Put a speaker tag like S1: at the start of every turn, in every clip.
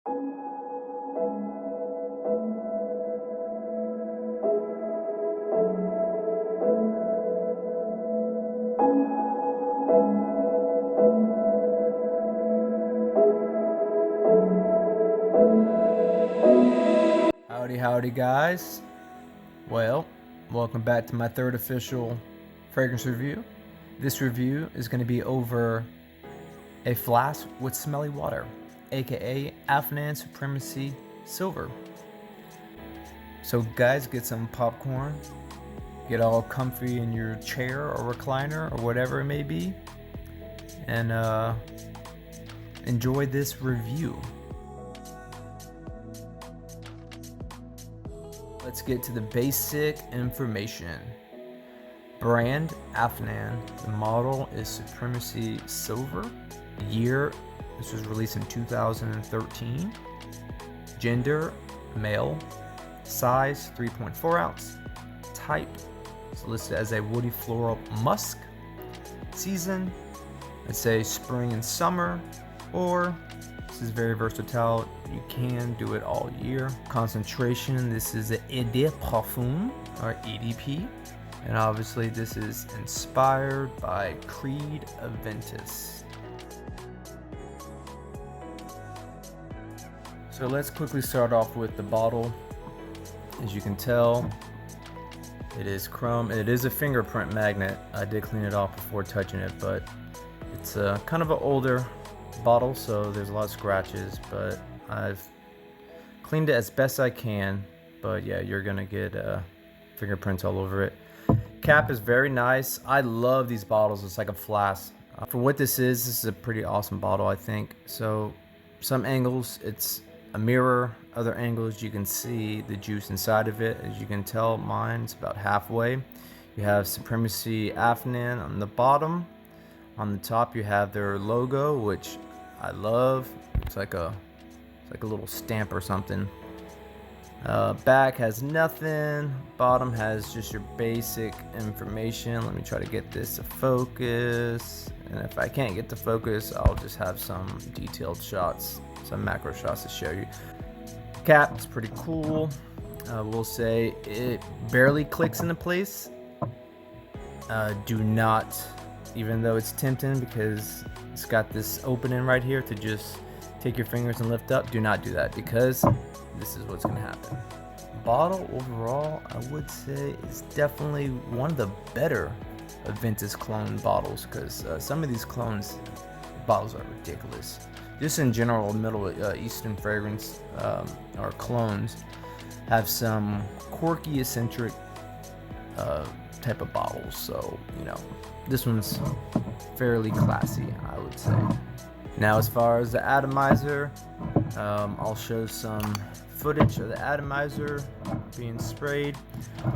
S1: Howdy guys. Well, welcome back to my third official fragrance review. This review is going to be over a flask with smelly water, aka Afnan Supremacy Silver. So guys, get some popcorn, get all comfy in your chair or recliner or whatever it may be, and enjoy this review. Let's get to the basic information. Brand Afnan. The model is Supremacy Silver. Year, this was released in 2013. Gender, male. Size, 3.4 ounce. Type, it's listed as a woody floral musk. Season, let's say spring and summer, or this is very versatile. You can do it all year. Concentration, this is an Eau de Parfum or EDP. And obviously this is inspired by Creed Aventus. So let's quickly start off with the bottle. As you can tell, it is chrome. It is a fingerprint magnet. I did clean it off before touching it, but it's kind of an older bottle, so there's a lot of scratches, but I've cleaned it as best I can. But yeah, you're gonna get fingerprints all over it. Cap is very nice. I love these bottles. It's like a flask. For what this is a pretty awesome bottle, I think. So some angles it's a mirror, other angles you can see the juice inside of it. As you can tell, mine's about halfway. You have Supremacy Afnan on the bottom. On the top you have their logo, which I love. It's like a little stamp or something. Back has nothing. Bottom has just your basic information. Let me try to get this to focus. And if I can't get to focus, I'll just have some detailed shots, some macro shots to show you. Cap is pretty cool. We'll say it barely clicks into place. Do not, even though it's tempting because it's got this opening right here to just take your fingers and lift up, do not do that because this is what's going to happen. Bottle overall, I would say is definitely one of the better Aventus clone bottles, because some of these clones bottles are ridiculous. Just in general, Middle Eastern fragrance or clones have some quirky, eccentric type of bottles. So, you know, this one's fairly classy, I would say. Now, as far as the atomizer, I'll show some footage of the atomizer being sprayed.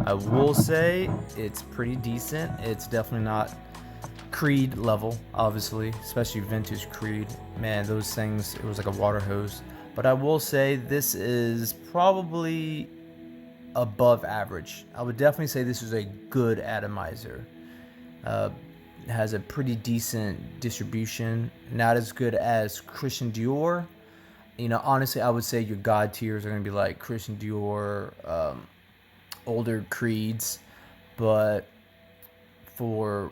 S1: I will say it's pretty decent. It's definitely not Creed level, obviously, especially vintage Creed. Man, those things, it was like a water hose. But I will say this is probably above average. I would definitely say this is a good atomizer. It has a pretty decent distribution. Not as good as Christian Dior. You know, honestly, I would say your god tiers are going to be like Christian Dior, older Creeds. But for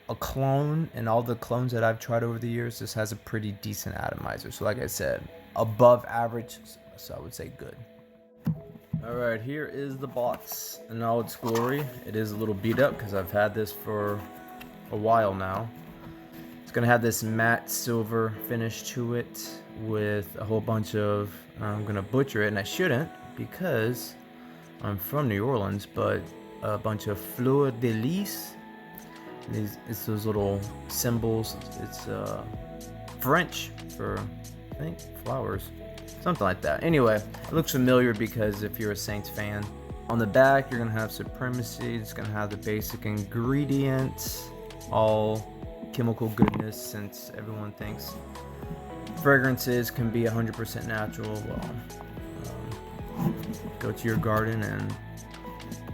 S1: a clone and all the clones that I've tried over the years, this has a pretty decent atomizer. So like I said, above average, so I would say good. Alright, here is the box in all its glory. It is a little beat up because I've had this for a while now. It's going to have this matte silver finish to it with a whole bunch of, I'm going to butcher it, and I shouldn't because I'm from New Orleans, but a bunch of fleur de lis. It's those little symbols. It's French for, I think, flowers. Something like that. Anyway, it looks familiar because if you're a Saints fan. On the back, you're going to have Supremacy. It's going to have the basic ingredients. All chemical goodness, since everyone thinks fragrances can be 100% natural. Well, go to your garden and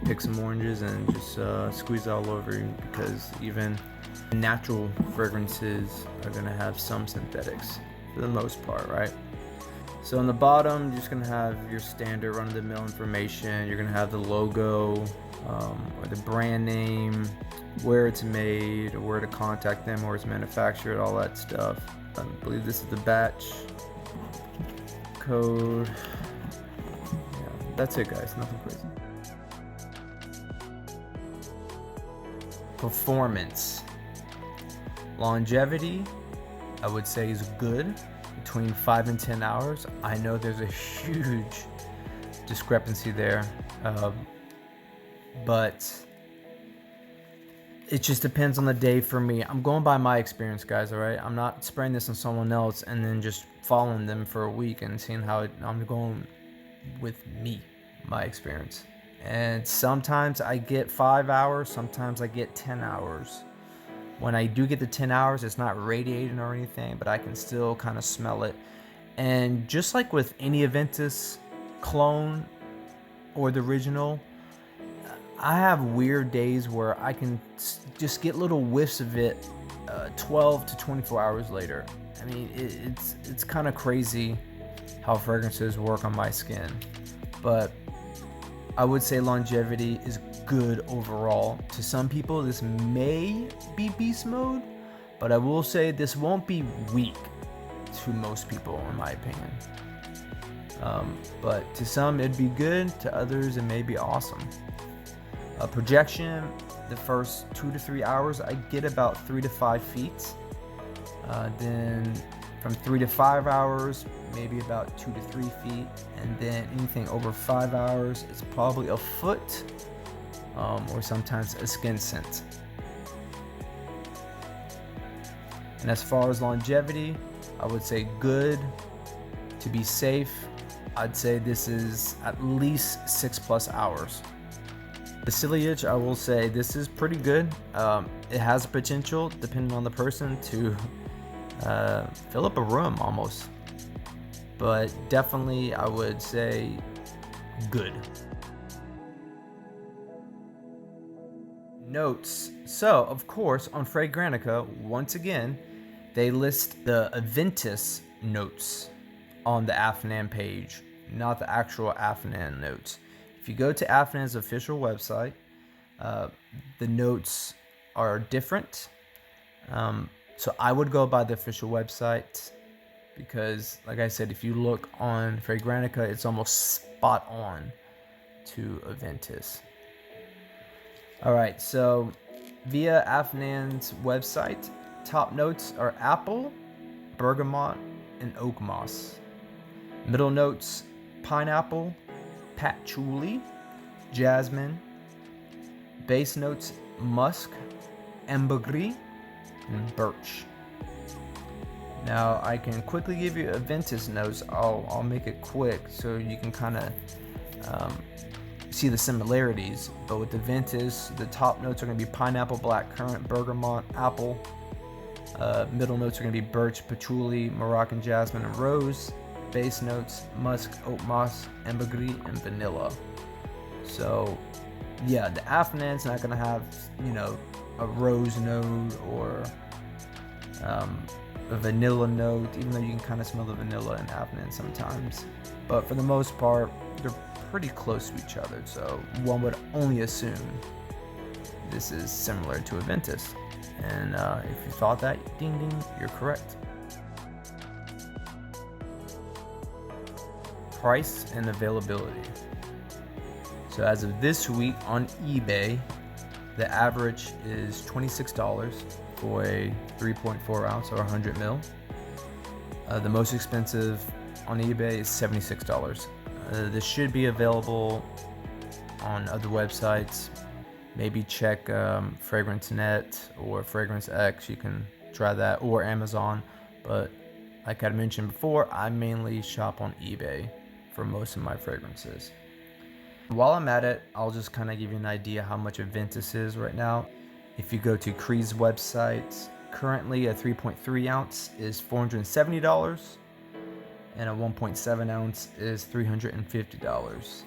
S1: pick some oranges and just squeeze it all over you, because even natural fragrances are going to have some synthetics for the most part, right? So on the bottom, you're just gonna have your standard run-of-the-mill information. You're gonna have the logo, or the brand name, where it's made, or where to contact them, where it's manufactured, all that stuff. I believe this is the batch code. Yeah, that's it, guys. Nothing crazy. Performance. Longevity, I would say, is good, between 5 and 10 hours. I know there's a huge discrepancy there, but it just depends on the day for me. I'm going by my experience, guys, all right? I'm not spraying this on someone else and then just following them for a week and seeing how I'm going with my experience. And sometimes I get 5 hours, sometimes I get 10 hours. When I do get the 10 hours, it's not radiating or anything, but I can still kind of smell it. And just like with any Aventus clone or the original, I have weird days where I can just get little whiffs of it 12 to 24 hours later. I mean, it's kind of crazy how fragrances work on my skin. But I would say longevity is good overall. To some people, this may be beast mode, but I will say this won't be weak to most people, in my opinion. But to some, it'd be good. To others, it may be awesome. Projection, the first 2 to 3 hours, I get about 3 to 5 feet. Then from 3 to 5 hours, maybe about 2 to 3 feet. And then anything over 5 hours, it's probably a foot, or sometimes a skin scent. And as far as longevity, I would say good. To be safe, I'd say this is at least 6+ hours. The ciliage, I will say this is pretty good. It has potential, depending on the person, to fill up a room almost. But definitely, I would say good. Notes. So, of course, on Fragrantica, once again, they list the Aventus notes on the Afnan page, not the actual Afnan notes. If you go to Afnan's official website, the notes are different. So I would go by the official website because, like I said, if you look on Fragrantica, it's almost spot on to Aventus. All right, so via Afnan's website, top notes are apple, bergamot, and oak moss. Middle notes, pineapple, patchouli, jasmine. Base notes, musk, ambergris, and birch. Now I can quickly give you Aventus notes. I'll make it quick so you can kind of see the similarities. But with Aventus, the top notes are going to be pineapple, blackcurrant, bergamot, apple. Middle notes are going to be birch, patchouli, Moroccan jasmine, and rose. Base notes, musk, oak moss, ambergris, and vanilla. So yeah, the Afnan's not going to have, a rose note or a vanilla note, even though you can kind of smell the vanilla in Afnan sometimes. But for the most part, they're pretty close to each other, so one would only assume this is similar to Aventus. And if you thought that, ding ding, you're correct. Price and availability. So as of this week on eBay, the average is $26 for a 3.4 ounce or 100 mil. The most expensive on eBay is $76. This should be available on other websites. Maybe check FragranceNet or Fragrance X. You can try that, or Amazon. But like I mentioned before, I mainly shop on eBay for most of my fragrances. While I'm at it, I'll just kind of give you an idea how much Aventus is right now. If you go to Cree's website, currently a 3.3 ounce is $470, and a 1.7 ounce is $350.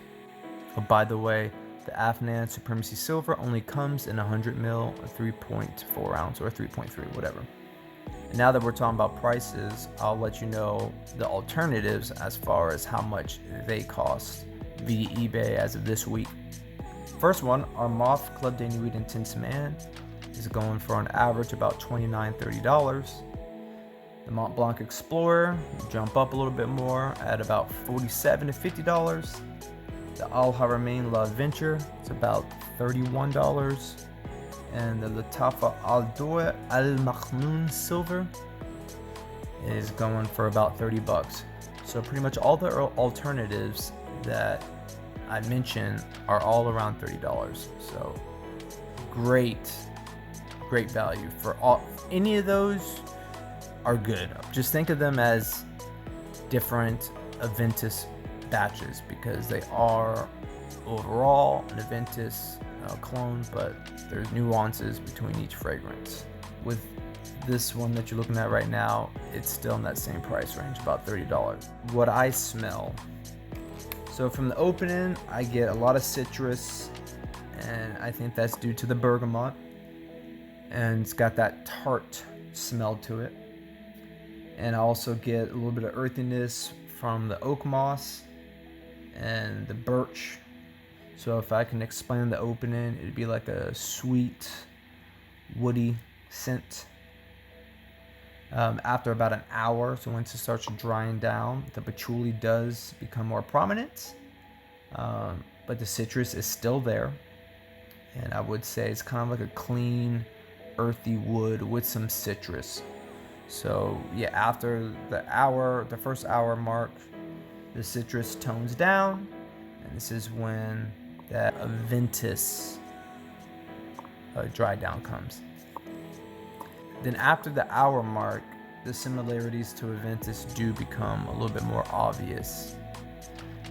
S1: Oh, by the way, the Afnan Supremacy Silver only comes in 100 mil, a 3.4 ounce or 3.3, whatever. And now that we're talking about prices, I'll let you know the alternatives as far as how much they cost via eBay as of this week. First one, our Moth Club de Nuit Intense Man is going for an average about $29-30. The Mont Blanc Explorer, jump up a little bit more at about $47-50. The Al Haramain La Venture, it's about $31. And the Latafa Al Dour Al Makhnoun Silver is going for about $30. So pretty much all the alternatives that I mentioned are all around $30. So great value for all. Any of those are good. Just think of them as different Aventus batches because they are overall an Aventus clone, but there's nuances between each fragrance. With this one that you're looking at right now, it's still in that same price range, about $30. What I smell. So from the opening, I get a lot of citrus, and I think that's due to the bergamot. And it's got that tart smell to it. And I also get a little bit of earthiness from the oak moss and the birch. So if I can explain the opening, it'd be like a sweet, woody scent. After about an hour, so once it starts drying down, the patchouli does become more prominent, but the citrus is still there. And I would say it's kind of like a clean, earthy wood with some citrus. So yeah, after the first hour mark, the citrus tones down, and this is when that Aventus dry down comes. Then after the hour mark, the similarities to Aventus do become a little bit more obvious.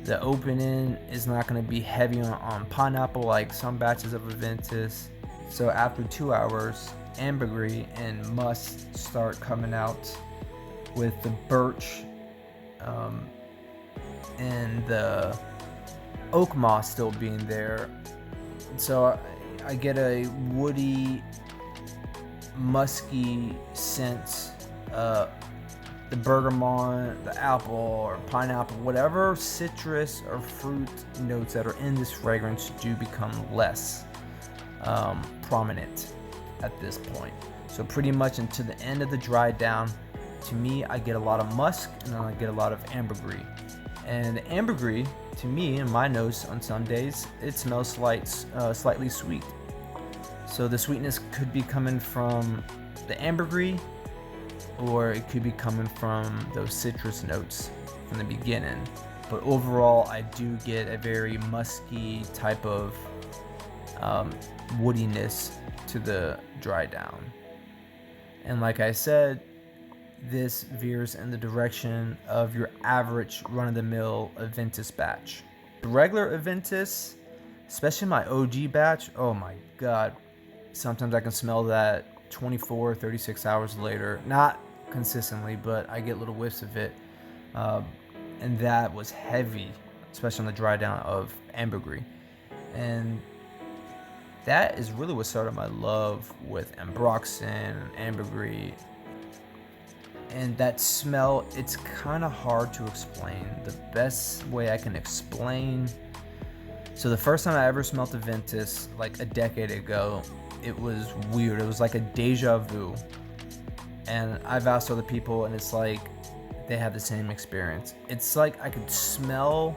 S1: The opening is not going to be heavy on pineapple like some batches of Aventus. So after 2 hours, ambergris and musk start coming out, with the birch and the oak moss still being there. So I get a woody, musky scent. The bergamot, the apple or pineapple, whatever citrus or fruit notes that are in this fragrance do become less prominent at this point. So pretty much until the end of the dry down, to me, I get a lot of musk and then I get a lot of ambergris. And the ambergris, to me, in my nose on some days, it smells slightly sweet. So the sweetness could be coming from the ambergris, or it could be coming from those citrus notes from the beginning. But overall, I do get a very musky type of woodiness to the dry down. And like I said, this veers in the direction of your average run-of-the-mill Aventus batch. The regular Aventus, especially my OG batch, oh my god, sometimes I can smell that 24, 36 hours later. Not consistently, but I get little whiffs of it. And that was heavy, especially on the dry down of ambergris. And that is really what started my love with ambroxan and ambergris. And that smell, it's kind of hard to explain. The best way I can explain, so the first time I ever smelled Aventus, like a decade ago, it was weird. It was like a deja vu. And I've asked other people, and it's like they have the same experience. It's like I could smell,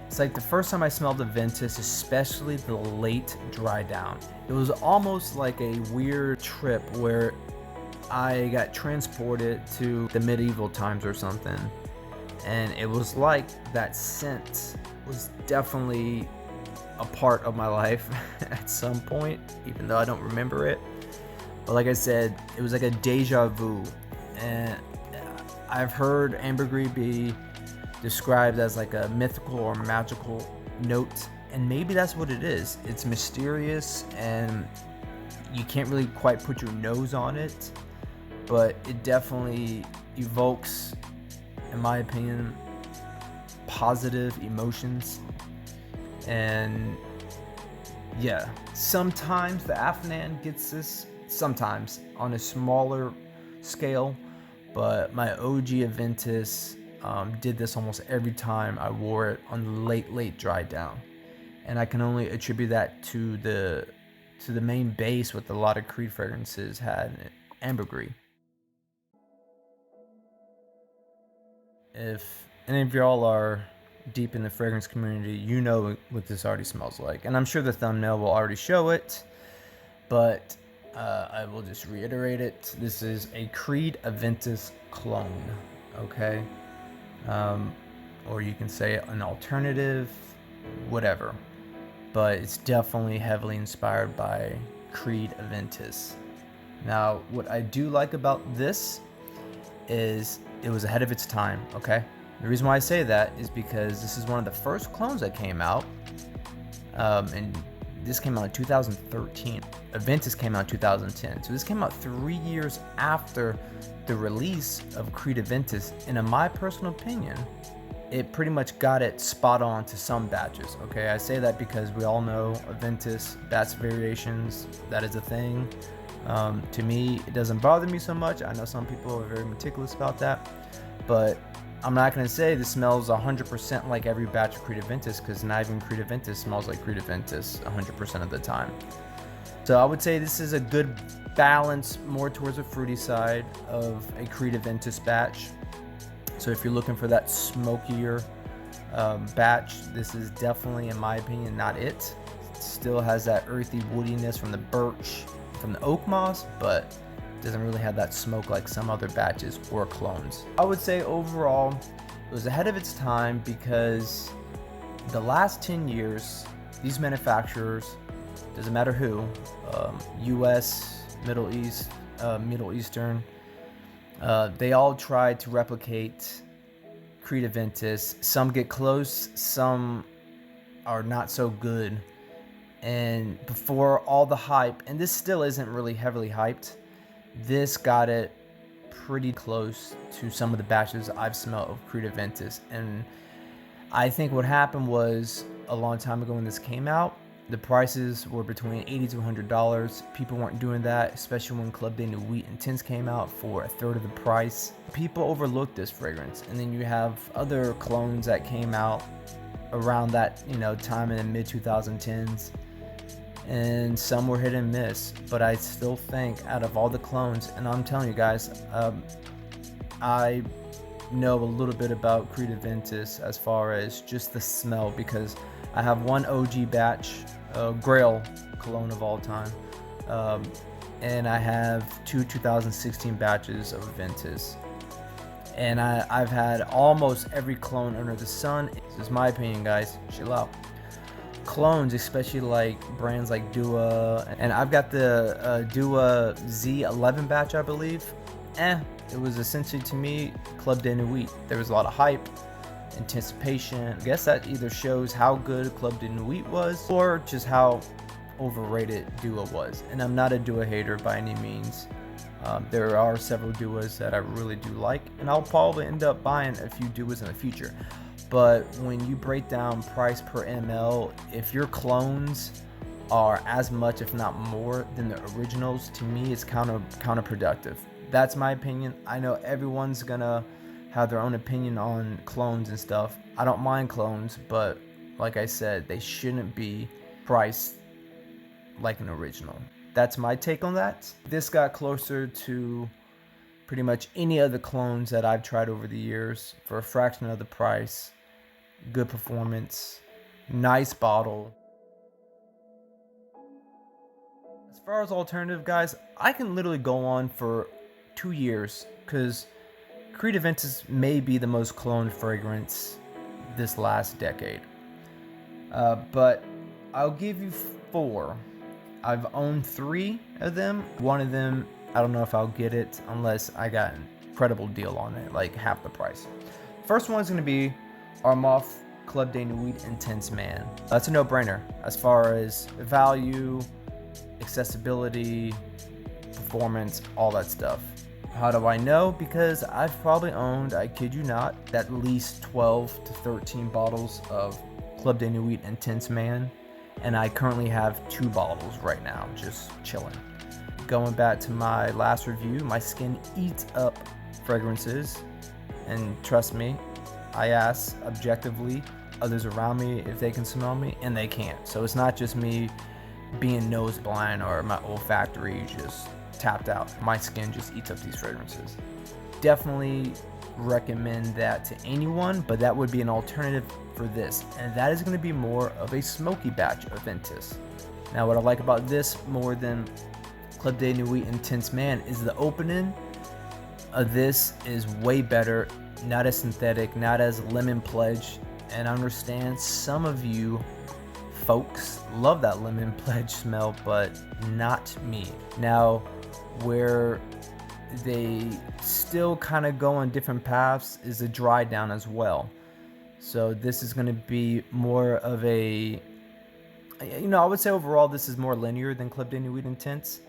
S1: it's like the first time I smelled Aventus, especially the late dry down, it was almost like a weird trip where I got transported to the medieval times or something. And it was like that scent was definitely a part of my life at some point, even though I don't remember it. But like I said, it was like a deja vu. And I've heard ambergris be described as like a mythical or magical note, and maybe that's what it is. It's mysterious and you can't really quite put your nose on it, but it definitely evokes, in my opinion, positive emotions. And yeah, sometimes the Afnan gets this, sometimes on a smaller scale, but my OG Aventus did this almost every time I wore it on the late dry down. And I can only attribute that to the main base with a lot of Creed fragrances had ambergris. If any of y'all are deep in the fragrance community, you know what this already smells like. And I'm sure the thumbnail will already show it, but I will just reiterate it. This is a Creed Aventus clone, okay? Or you can say an alternative, whatever. But it's definitely heavily inspired by Creed Aventus. Now, what I do like about this is it was ahead of its time, okay? The reason why I say that is because this is one of the first clones that came out, and this came out in 2013. Aventus came out in 2010, so this came out 3 years after the release of Creed Aventus, and in my personal opinion, it pretty much got it spot on to some batches, okay? I say that because we all know Aventus batch variations, that is a thing. To me, it doesn't bother me so much. I know some people are very meticulous about that, but I'm not going to say this smells 100% like every batch of Creed Aventus, because not even Creed Aventus smells like Creed Aventus 100% of the time. So I would say this is a good balance, more towards the fruity side of a Creed Aventus batch. So if you're looking for that smokier batch, this is definitely, in my opinion, not it. It still has that earthy woodiness from the birch, from the oak moss, but doesn't really have that smoke like some other batches or clones. I would say overall, it was ahead of its time because the last 10 years, these manufacturers, doesn't matter who, US, Middle East, Middle Eastern, they all try to replicate Creed Aventus. Some get close, some are not so good. And before all the hype, and this still isn't really heavily hyped, this got it pretty close to some of the batches I've smelled of Creed Aventus. And I think what happened was, a long time ago when this came out, the prices were between $80 to $100. People weren't doing that, especially when Club de Nuit Intense came out for a third of the price. People overlooked this fragrance. And then you have other clones that came out around that, time in the mid 2010s. And some were hit and miss, but I still think out of all the clones, and I'm telling you guys, I know a little bit about Creed Aventus as far as just the smell, because I have one OG batch, Grail cologne of all time, and I have two 2016 batches of Aventus, and I've had almost every clone under the sun. This is my opinion, guys, chill out. Clones, especially like brands like Dua, and I've got the Dua Z11 batch, I believe. It was essentially, to me, Club de Nuit. There was a lot of hype, anticipation. I guess that either shows how good Club de Nuit was, or just how overrated Dua was. And I'm not a Dua hater by any means. There are several Duas that I really do like, and I'll probably end up buying a few Duas in the future. But when you break down price per ml, if your clones are as much, if not more, than the originals, to me it's counterproductive. That's my opinion. I know everyone's gonna have their own opinion on clones and stuff. I don't mind clones, but like I said, they shouldn't be priced like an original. That's my take on that. This got closer to pretty much any of the clones that I've tried over the years for a fraction of the price. Good performance, nice bottle. As far as alternative, guys, I can literally go on for 2 years, because Creed Aventus may be the most cloned fragrance this last decade. But I'll give you 4. I've owned 3 of them. One of them, I don't know if I'll get it unless I got an incredible deal on it, like half the price. First one's going to be Armaf Club de Nuit Intense Man. That's a no-brainer as far as value, accessibility, performance, all that stuff. How do I know? Because I've probably owned, I kid you not, at least 12 to 13 bottles of Club de Nuit Intense Man, and I currently have 2 bottles right now, just chilling. going back to my last review, my skin eats up fragrances, and trust me, I ask objectively others around me if they can smell me, and they can't. So it's not just me being nose blind or my olfactory just tapped out. My skin just eats up these fragrances. Definitely recommend that to anyone, but that would be an alternative for this, and that is going to be more of a smoky batch of Aventus. Now, what I like about this more than Club de Nuit Intense Man is the opening of this is way better, not as synthetic, not as lemon pledge, and I understand some of you folks love that lemon pledge smell, but not me. Now, where they still kind of go on different paths is a dry down as well. So this is going to be more of a, I would say overall this is more linear than Club de Nuit Intense,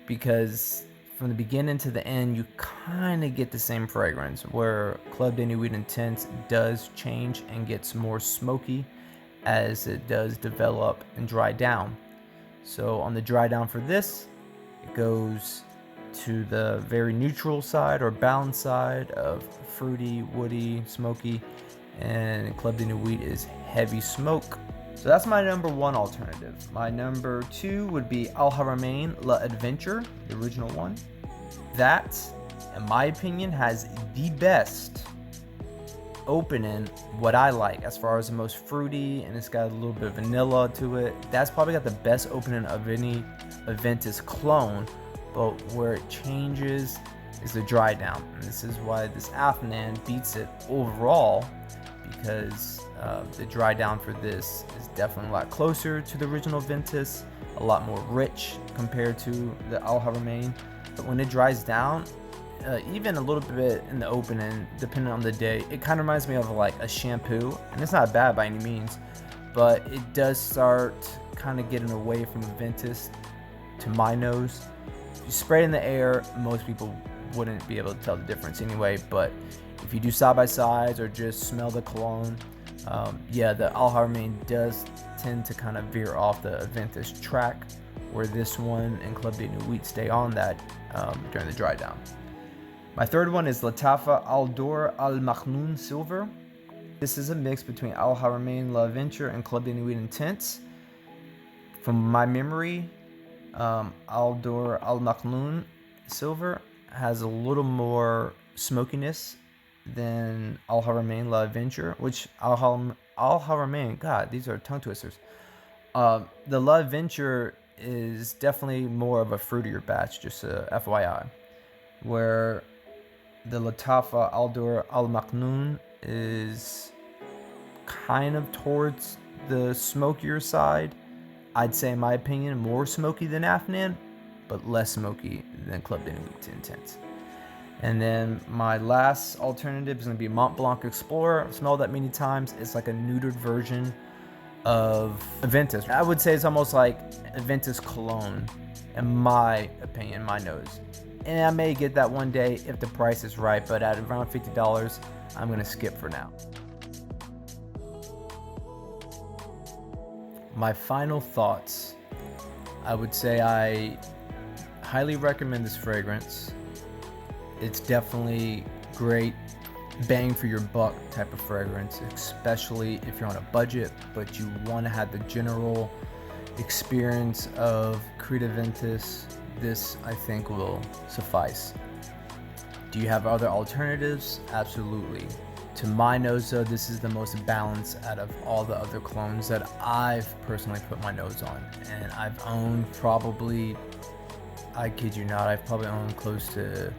S1: because from the beginning to the end you kind of get the same fragrance, where Club de Nuit Intense does change and gets more smoky as it does develop and dry down. So on the dry down for this, it goes to the very neutral side or balanced side of fruity, woody, smoky, and Club de Nuit is heavy smoke. So that's my number one alternative. My number two would be Al Haramain La Adventure, the original one. That, in my opinion, has the best opening, what I like, as far as the most fruity, and it's got a little bit of vanilla to it. That's probably got the best opening of any Aventus clone, but where it changes is the dry down. And this is why this Afnan beats it overall, because the dry down for this is definitely a lot closer to the original Aventus, a lot more rich compared to the Al Haramain. But when it dries down, even a little bit in the opening, depending on the day, it kind of reminds me of like a shampoo, and it's not bad by any means, but it does start kind of getting away from Aventus to my nose. If you spray it in the air, most people wouldn't be able to tell the difference anyway, but if you do side by sides or just smell the cologne, yeah, the Al Haramain does tend to kind of veer off the Aventus track, where this one and Club de Nuit stay on that during the dry down. My third one is Latafa Al Dor Al Makhnoun Silver. This is a mix between Al Haramain La Adventure and Club de Nuit Intense. From my memory, Al Dor Al Makhnoun Silver has a little more smokiness than Al Haramain La Adventure, which Al Haramain, God, these are tongue twisters. The La Adventure is definitely more of a fruitier batch, just a FYI, where the Latafa Al Dor Al Makhnoun is kind of towards the smokier side. I'd say, in my opinion, more smoky than Afnan, but less smoky than Club de Nuit Intense. And then my last alternative is going to be Mont Blanc Explorer. I've smelled that many times. It's like a neutered version of Aventus. I would say it's almost like Aventus cologne, in my opinion, my nose. And I may get that one day if the price is right, but at around $50, I'm going to skip for now. My final thoughts. I would say I highly recommend this fragrance. It's definitely great bang for your buck type of fragrance, especially if you're on a budget, but you want to have the general experience of Creed Aventus. This, I think, will suffice. Do you have other alternatives? Absolutely. To my nose, though, this is the most balanced out of all the other clones that I've personally put my nose on. And I've owned probably, I kid you not, I've probably owned close to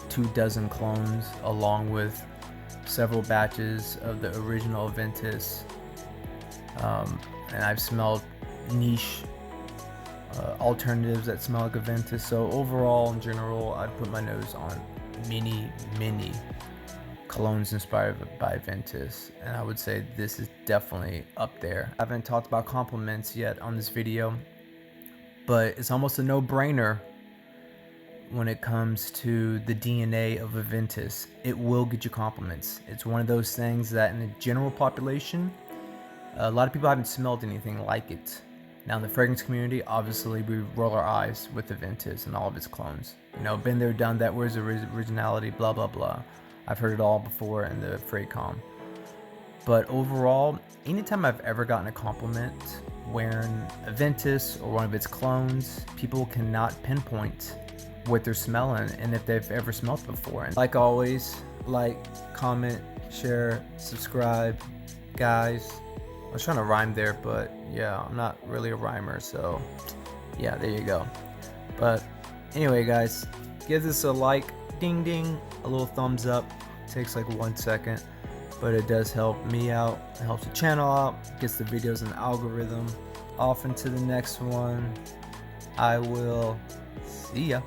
S1: 24 clones, along with several batches of the original Aventus. And I've smelled niche alternatives that smell like Aventus. So overall, in general, I've put my nose on many colognes inspired by Aventus, and I would say this is definitely up there. I haven't talked about compliments yet on this video, but it's almost a no-brainer when it comes to the DNA of Aventus. It will get you compliments. It's one of those things that in the general population, a lot of people haven't smelled anything like it. Now in the fragrance community, obviously we roll our eyes with Aventus and all of its clones. You know, been there, done that, where's the originality, blah blah blah. I've heard it all before in the Fraycom. But overall, anytime I've ever gotten a compliment wearing Aventus or one of its clones, people cannot pinpoint what they're smelling and if they've ever smelled it before. And like always, like, comment, share, subscribe, guys. I was trying to rhyme there, but yeah, I'm not really a rhymer, so yeah, there you go. But anyway, guys, give this a like, ding ding, a little thumbs up. It takes like 1 second, but it does help me out. It helps the channel out, gets the videos in the algorithm. Off into the next one. I will see ya.